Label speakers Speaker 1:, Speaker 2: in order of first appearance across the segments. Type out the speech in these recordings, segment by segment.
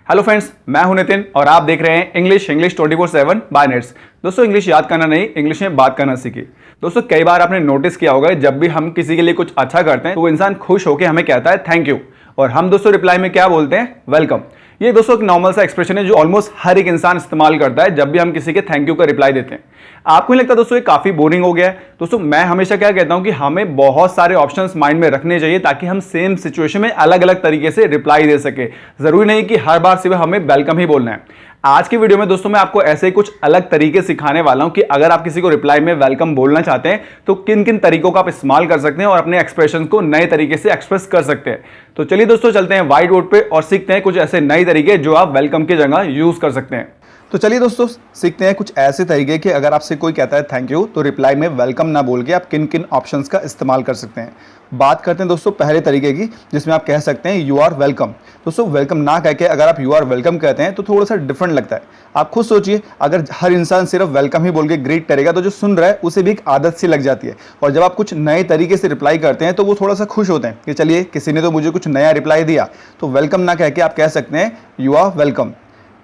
Speaker 1: Hello friends, मैं हूं नितिन और आप देख रहे हैं इंग्लिश 24/7 बाय नेट्स। दोस्तों, इंग्लिश याद करना नहीं, इंग्लिश में बात करना सीखिए। दोस्तों, कई बार आपने नोटिस किया होगा जब भी हम किसी के लिए कुछ अच्छा करते हैं तो वो इंसान खुश होकर हमें कहता है थैंक यू, और हम दोस्तों रिप्लाई में क्या बोलते हैं? वेलकम। ये दोस्तों एक नॉर्मल सा एक्सप्रेशन है जो ऑलमोस्ट हर एक इंसान इस्तेमाल करता है जब भी हम किसी के थैंक यू का रिप्लाई देते हैं। आपको नहीं लगता दोस्तों ये काफी बोरिंग हो गया है? दोस्तों, मैं हमेशा क्या कहता हूं कि हमें बहुत सारे ऑप्शंस माइंड में रखने चाहिए ताकि हम सेम सिचुएशन में अलग अलग तरीके से रिप्लाई दे सके। जरूरी नहीं कि हर बार सिर्फ हमें वेलकम ही बोलना है। आज की वीडियो में दोस्तों मैं आपको ऐसे ही कुछ अलग तरीके सिखाने वाला हूं कि अगर आप किसी को रिप्लाई में वेलकम बोलना चाहते हैं तो किन किन तरीकों का आप इस्तेमाल कर सकते हैं और अपने एक्सप्रेशन को नए तरीके से एक्सप्रेस कर सकते हैं। तो चलिए दोस्तों, चलते हैं व्हाइट बोर्ड पे और सीखते हैं कुछ ऐसे नए तरीके जो आप वेलकम की जगह यूज कर सकते हैं।
Speaker 2: तो चलिए दोस्तों, सीखते हैं कुछ ऐसे तरीके कि अगर आपसे कोई कहता है थैंक यू तो रिप्लाई में वेलकम ना बोल के आप किन किन ऑप्शंस का इस्तेमाल कर सकते हैं। बात करते हैं दोस्तों पहले तरीके की, जिसमें आप कह सकते हैं यू आर वेलकम। दोस्तों, वेलकम ना कह के अगर आप यू आर वेलकम कहते हैं तो थोड़ा सा डिफरेंट लगता है। आप खुद सोचिए, अगर हर इंसान सिर्फ वेलकम ही बोल के ग्रीट करेगा तो जो सुन रहा है उसे भी एक आदत सी लग जाती है, और जब आप कुछ नए तरीके से रिप्लाई करते हैं तो वो थोड़ा सा खुश होते हैं कि चलिए किसी ने तो मुझे कुछ नया रिप्लाई दिया। तो वेलकम ना कह के आप कह सकते हैं यू आर वेलकम।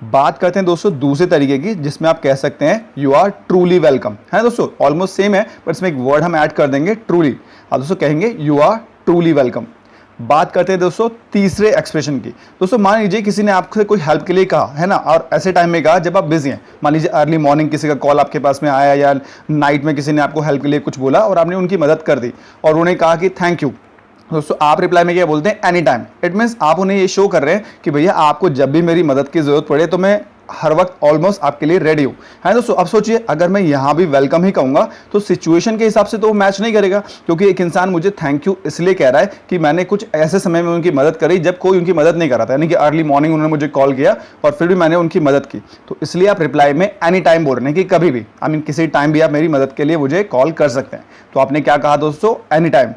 Speaker 2: बात करते हैं दोस्तों दूसरे तरीके की, जिसमें आप कह सकते हैं यू आर ट्रूली वेलकम। है दोस्तों, ऑलमोस्ट सेम है, पर इसमें एक वर्ड हम ऐड कर देंगे ट्रूली। आप दोस्तों कहेंगे यू आर ट्रूली वेलकम। बात करते हैं दोस्तों तीसरे एक्सप्रेशन की। दोस्तों, मान लीजिए किसी ने आपसे कोई हेल्प के लिए कहा है ना, और ऐसे टाइम में कहा जब आप बिजी हैं। मान लीजिए अर्ली मॉर्निंग किसी का कॉल आपके पास में आया, या नाइट में किसी ने आपको हेल्प के लिए कुछ बोला और आपने उनकी मदद कर दी और उन्होंने कहा कि थैंक यू। दोस्तों, आप रिप्लाई में क्या बोलते हैं? Any time. इट मीन्स आप उन्हें ये शो कर रहे हैं कि भैया आपको जब भी मेरी मदद की जरूरत पड़े तो मैं हर वक्त ऑलमोस्ट आपके लिए रेडी हूँ। है दोस्तों, अब सोचिए अगर मैं यहाँ भी वेलकम ही कहूँगा तो सिचुएशन के हिसाब से तो वो मैच नहीं करेगा, क्योंकि एक इंसान मुझे थैंक यू इसलिए कह रहा है कि मैंने कुछ ऐसे समय में उनकी मदद करी जब कोई उनकी मदद नहीं कर रहा था, यानी कि अर्ली मॉर्निंग उन्होंने मुझे कॉल किया और फिर भी मैंने उनकी मदद की। तो इसलिए आप रिप्लाई में एनी टाइम बोल रहे हैं कि कभी भी, आई मीन किसी टाइम भी आप मेरी मदद के लिए मुझे कॉल कर सकते हैं। तो आपने क्या कहा दोस्तों? Any time.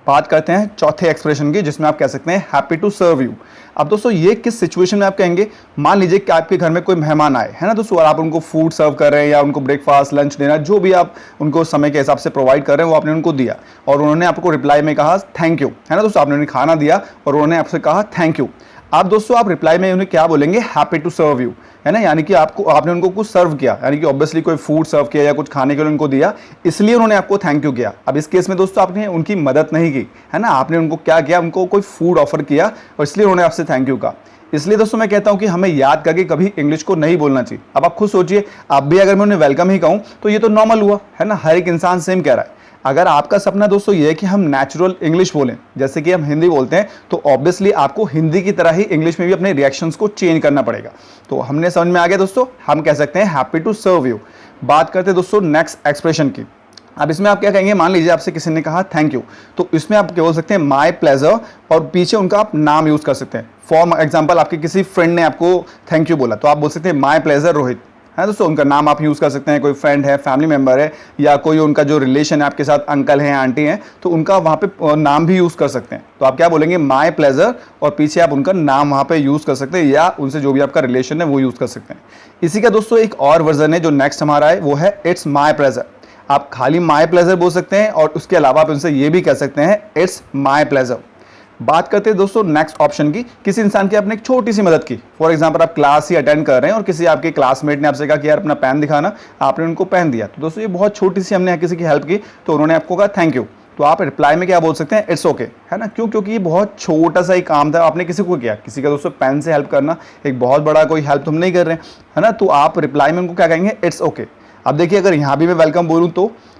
Speaker 2: बात करते हैं चौथे एक्सप्रेशन की, जिसमें आप कह सकते हैं हैप्पी टू सर्व यू। अब दोस्तों ये किस सिचुएशन में आप कहेंगे? मान लीजिए कि आपके घर में कोई मेहमान आए, है ना दोस्तों, और आप उनको फूड सर्व कर रहे हैं या उनको ब्रेकफास्ट लंच डिनर जो भी आप उनको समय के हिसाब से प्रोवाइड कर रहे हैं वो आपने उनको दिया, और उन्होंने आपको रिप्लाई में कहा थैंक यू। है ना दोस्तों, आपने उन्हें खाना दिया और उन्होंने आपसे कहा थैंक यू। अब दोस्तों आप रिप्लाई में उन्हें क्या बोलेंगे? Happy to serve you. है ना, यानी कि आपने उनको कुछ सर्व किया, यानी कि ऑब्वियसली कोई फूड सर्व किया या कुछ खाने के लिए उनको दिया, इसलिए उन्होंने आपको थैंक यू किया। अब इस केस में दोस्तों आपने उनकी मदद नहीं की, है ना, आपने उनको क्या किया? उनको कोई फूड ऑफर किया और इसलिए उन्होंने आपसे थैंक यू कहा। इसलिए दोस्तों मैं कहता हूं कि हमें याद करके कभी इंग्लिश को नहीं बोलना चाहिए। अब आप खुद सोचिए, अब भी अगर मैं उन्हें वेलकम ही कहूं तो ये तो नॉर्मल हुआ, है ना, हर एक इंसान सेम कह रहा है। अगर आपका सपना दोस्तों ये है कि हम नेचुरल इंग्लिश बोलें, जैसे कि हम हिंदी बोलते हैं, तो ऑब्वियसली आपको हिंदी की तरह ही इंग्लिश में भी अपने रिएक्शंस को चेंज करना पड़ेगा। तो हमने समझ में आ गया दोस्तों, हम कह सकते हैं हैप्पी टू सर्व यू। बात करते हैं दोस्तों नेक्स्ट एक्सप्रेशन की। अब इसमें आप क्या कहेंगे? मान लीजिए आपसे किसी ने कहा थैंक यू, तो इसमें आप क्या बोल सकते हैं? माय प्लेजर, और पीछे उनका आप नाम यूज कर सकते हैं। फॉर एग्जांपल, आपके किसी फ्रेंड ने आपको थैंक यू बोला तो आप बोल सकते हैं माय प्लेजर रोहित। है दोस्तों, उनका नाम आप यूज़ कर सकते हैं, कोई फ्रेंड है, फैमिली मेंबर है, या कोई उनका जो रिलेशन है आपके साथ, अंकल हैं, आंटी हैं, तो उनका वहाँ पे नाम भी यूज़ कर सकते हैं। तो आप क्या बोलेंगे? माय प्लेजर, और पीछे आप उनका नाम वहाँ पे यूज़ कर सकते हैं, या उनसे जो भी आपका रिलेशन है वो यूज़ कर सकते हैं। इसी का दोस्तों एक और वर्जन है जो नेक्स्ट हमारा है, वो है इट्स माय प्लेजर। आप खाली माय प्लेजर बोल सकते हैं और उसके अलावा आप उनसे ये भी कह सकते हैं इट्स माय प्लेजर। बात करते हैं दोस्तों नेक्स्ट ऑप्शन की। किसी इंसान की आपने एक छोटी सी मदद की, फॉर एग्जांपल आप क्लास ही अटेंड कर रहे हैं और किसी आपके क्लासमेट ने आपसे कहा कि यार अपना पेन दिखाना, आपने उनको पेन दिया। तो दोस्तों ये बहुत छोटी सी हमने किसी की हेल्प की तो उन्होंने आपको कहा थैंक यू। तो आप रिप्लाई में क्या बोल सकते हैं? It's okay. है ना, क्यों? क्योंकि ये बहुत छोटा सा ही काम था, आपने किसी को किया। किसी का दोस्तों पेन से हेल्प करना एक बहुत बड़ा कोई हेल्प तो हम नहीं कर रहे हैं, है ना। तो आप रिप्लाई में उनको क्या कहेंगे? It's okay. अब देखिए, अगर यहाँ भी मैं वेलकम बोलूँ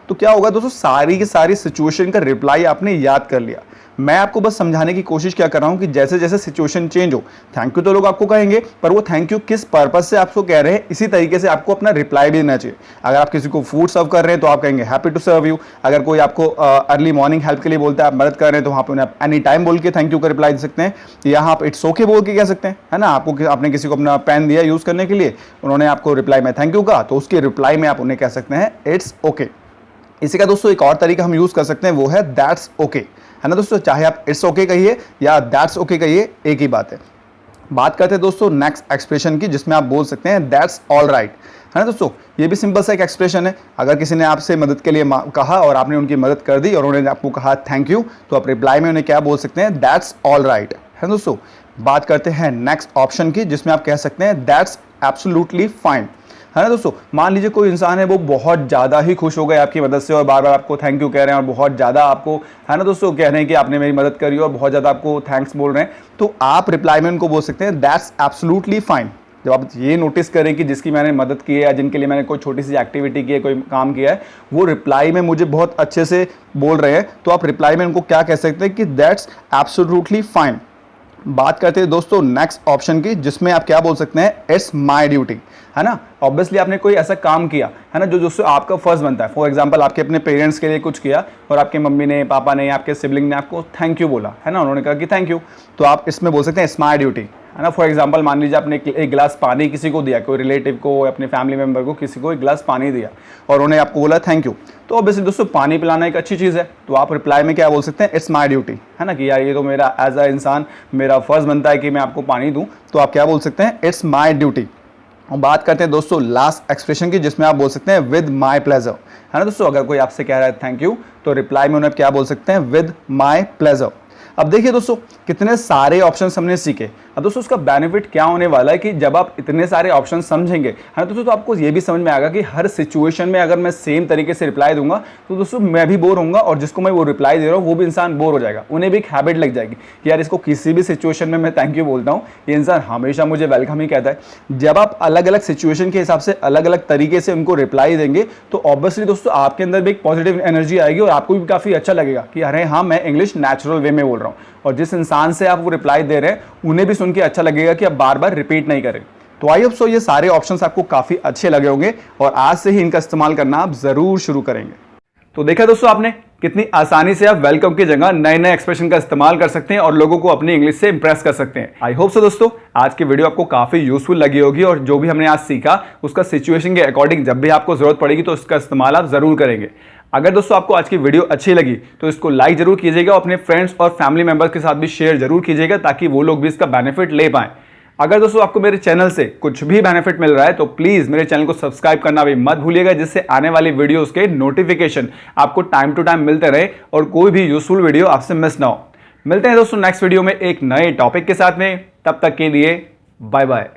Speaker 2: तो क्या होगा दोस्तों? सारी की सारी सिचुएशन का रिप्लाई आपने याद कर लिया। मैं आपको बस समझाने की कोशिश क्या कर रहा हूं कि जैसे जैसे सिचुएशन चेंज हो, थैंक यू तो लोग आपको कहेंगे, पर वो थैंक यू किस पर्पस से आपको कह रहे हैं, इसी तरीके से आपको अपना रिप्लाई भी देना चाहिए। अगर आप किसी को फूड सर्व कर रहे हैं तो आप कहेंगे हैप्पी टू सर्व यू। अगर कोई आपको अर्ली मॉर्निंग हेल्प के लिए बोलता है, आप मदद कर रहे हैं, तो वहाँ पे आप एनी टाइम बोल के थैंक यू का रिप्लाई दे सकते हैं। यहाँ आप इट्स ओके बोल के कह सकते हैं, है ना। आपने किसी को अपना पेन दिया यूज करने के लिए, उन्होंने आपको रिप्लाई में थैंक यू कहा, तो उसके रिप्लाई में आप उन्हें कह सकते हैं इट्स ओके। इसी का दोस्तों एक और तरीका हम यूज कर सकते हैं, वो है दैट्स ओके। है ना दोस्तों, चाहे आप इट्स ओके कहिए या दैट्स ओके कहिए, एक ही बात है। बात करते हैं दोस्तों नेक्स्ट एक्सप्रेशन की, जिसमें आप बोल सकते हैं दैट्स ऑल राइट। है ना दोस्तों, ये भी सिंपल सा एक एक्सप्रेशन है। अगर किसी ने आपसे मदद के लिए कहा और आपने उनकी मदद कर दी और उन्होंने आपको कहा थैंक यू, तो आप रिप्लाई में उन्हें क्या बोल सकते हैं? That's all right. है दोस्तों, बात करते हैं नेक्स्ट ऑप्शन की, जिसमें आप कह सकते हैं दैट्स एब्सोल्युटली फाइन, है ना दोस्तों। मान लीजिए कोई इंसान है वो बहुत ज़्यादा ही खुश हो गए आपकी मदद से और बार बार आपको थैंक यू कह रहे हैं और बहुत ज़्यादा आपको, है ना दोस्तों, कह रहे हैं कि आपने मेरी मदद करी और बहुत ज़्यादा आपको थैंक्स बोल रहे हैं, तो आप रिप्लाई में उनको बोल सकते हैं दैट्स एब्सोल्युटली फाइन। जब आप ये नोटिस करें कि जिसकी मैंने मदद की है या जिनके लिए मैंने कोई छोटी सी एक्टिविटी की है, कोई काम किया है, वो रिप्लाई में मुझे बहुत अच्छे से बोल रहे हैं, तो आप रिप्लाई में उनको क्या कह सकते हैं कि दैट्स एब्सोल्युटली फाइन। बात करते हैं दोस्तों नेक्स्ट ऑप्शन की, जिसमें आप क्या बोल सकते हैं इट्स माय ड्यूटी, है ना। ऑब्वियसली आपने कोई ऐसा काम किया है ना जो दोस्तों आपका फर्ज बनता है। फॉर एग्जांपल आपके अपने पेरेंट्स के लिए कुछ किया और आपके मम्मी ने, पापा ने, आपके सिबलिंग ने आपको थैंक यू बोला, है ना, उन्होंने कहा कि थैंक यू, तो आप इसमें बोल सकते हैं इट्स माय ड्यूटी, है ना। फॉर एग्जांपल मान लीजिए आपने एक गिलास पानी किसी को दिया, कोई रिलेटिव को, अपने फैमिली मेंबर को, किसी को एक गिलास पानी दिया और उन्हें आपको बोला थैंक यू, तो ऑब्वियसली दोस्तों पानी पिलाना एक अच्छी चीज़ है, तो आप रिप्लाई में क्या बोल सकते हैं इट्स माय ड्यूटी, है ना, कि यार ये तो मेरा एज अ इंसान मेरा फर्ज बनता है कि मैं आपको पानी दूं, तो आप क्या बोल सकते हैं इट्स माय ड्यूटी। और बात करते हैं दोस्तों लास्ट एक्सप्रेशन की, जिसमें आप बोल सकते हैं विद माय प्लेजर, है ना दोस्तों। अगर कोई आपसे कह रहा है थैंक यू, तो रिप्लाई में उन्हें क्या बोल सकते हैं विद माय प्लेजर। अब देखिए दोस्तों कितने सारे ऑप्शंस हमने सीखे। अब दोस्तों उसका बेनिफिट क्या होने वाला है कि जब आप इतने सारे ऑप्शन समझेंगे, है ना दोस्तों, तो आपको ये भी समझ में आएगा कि हर सिचुएशन में अगर मैं सेम तरीके से रिप्लाई दूंगा तो दोस्तों मैं भी बोर होऊंगा और जिसको मैं वो रिप्लाई दे रहा हूँ वो भी इंसान बोर हो जाएगा। उन्हें भी एक हैबिट लग जाएगी कि यार इसको किसी भी सिचुएशन में मैं थैंक यू बोलता हूँ, ये इंसान हमेशा मुझे वेलकम ही कहता है। जब आप अलग अलग सिचुएशन के हिसाब से अलग अलग तरीके से उनको रिप्लाई देंगे तो ऑब्वियसली दोस्तों आपके अंदर भी एक पॉजिटिव एनर्जी आएगी और आपको भी काफ़ी अच्छा लगेगा कि अरे हाँ मैं इंग्लिश नेचुरल वे में बोल रहा हूँ, और जिस इंसान से आप वो रिप्लाई दे रहे हैं उन्हें भी सुन के अच्छा लगेगा कि आप बार बार रिपीट नहीं करें। तो आई होप सो ये सारे ऑप्शंस आपको काफ़ी अच्छे लगे होंगे और आज से ही इनका इस्तेमाल करना आप ज़रूर शुरू करेंगे। तो देखा दोस्तों आपने कितनी आसानी से आप वेलकम की जगह नए नए एक्सप्रेशन का इस्तेमाल कर सकते हैं और लोगों को अपनी इंग्लिश से इंप्रेस कर सकते हैं। आई होप सो दोस्तों आज की वीडियो आपको काफ़ी यूजफुल लगी होगी और जो भी हमने आज सीखा उसका सिचुएशन के अकॉर्डिंग जब भी आपको जरूरत पड़ेगी तो उसका इस्तेमाल आप ज़रूर करेंगे। अगर दोस्तों आपको आज की वीडियो अच्छी लगी तो इसको लाइक जरूर कीजिएगा, अपने फ्रेंड्स और फैमिली मेंबर्स के साथ भी शेयर जरूर कीजिएगा ताकि वो लोग भी इसका बेनिफिट ले पाएं। अगर दोस्तों आपको मेरे चैनल से कुछ भी बेनिफिट मिल रहा है तो प्लीज़ मेरे चैनल को सब्सक्राइब करना भी मत भूलिएगा, जिससे आने वाली वीडियोस के नोटिफिकेशन आपको टाइम टू टाइम मिलते रहे और कोई भी यूजफुल वीडियो आपसे मिस ना हो। मिलते हैं दोस्तों नेक्स्ट वीडियो में एक नए टॉपिक के साथ में, तब तक के लिए बाय बाय।